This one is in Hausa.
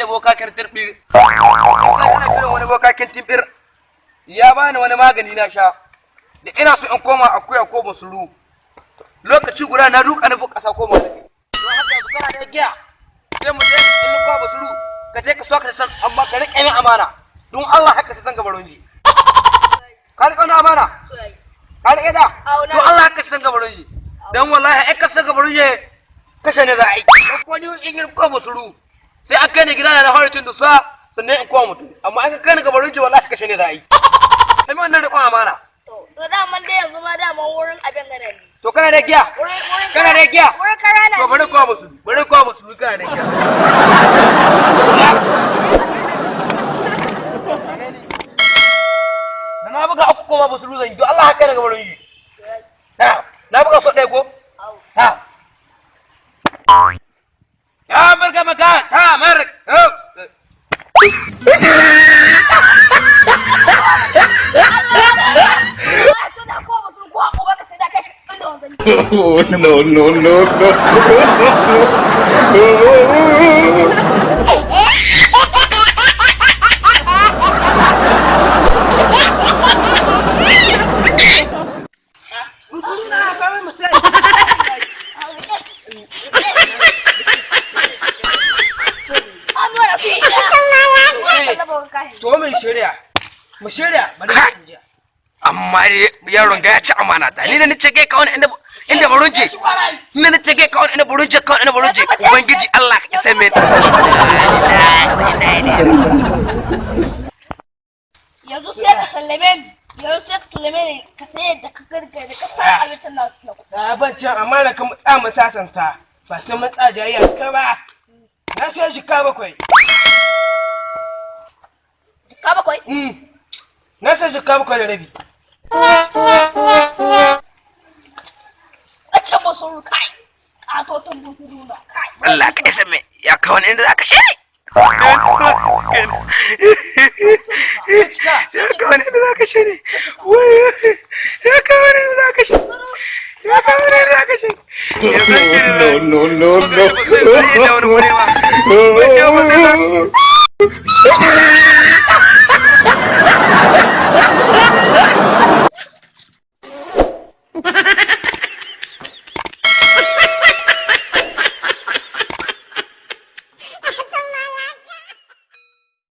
da bokakin tirbir ina kiran wani bokakin tirbir ya bani wani magani na sha da ina so in koma akuya ko basuru lokaci guda na duka na bukasa koma da don haka yanzu kana da giya sai mu je in ko basuru ka je ka so ka san amma ka rike min amana don Allah haka sai san gabaronji ka rike na amana ka rike da don Allah haka sai san gabaronji dan wallahi ai ka san gabaronji kashe ne za a yi ko ni in ko basuru sai an kai ni gida na harcin dusa sannan in kowa mutum amma an kai ni gabaronji wallahi kashe ne za a yi kai wannan da kuma amana to da man dai yanzu ma da man wurin abin gane ne to kana da giya kana da giya wurin karana to bari kowa musu kana da giya na buga aku kuma musu zan yi Allah haka daga wurin yi na buga so dai ko ha ya barka maka ta mar Oh, no, no, no, no. To mai shirya, mu shirya, bari in ji. Amma yaron ga ya ci amana ta. Ni da ni cike ka wani inda barunje. Ni na cike ka wani inda barunje ka inda barunje. Ubangiji Allah ka isa min. yanzu sai ka sallame ni ka sai da ka garga da ka sa abincin nasu a bancan amana ka mutsa mu sasanta ba sai mun tsaja ya ka ba na sai jika bakwai na sai jika bakwai da rabi a can masu kai ƙatoton bututu na kai Allah ka isa min. Ya ka wani inda za ka shi. Ya ka wani inda za ka shi ne. Ya ka wani inda za ka shi. Ya ka wani inda za ka shi. No, no, no, no. Ba sai ba.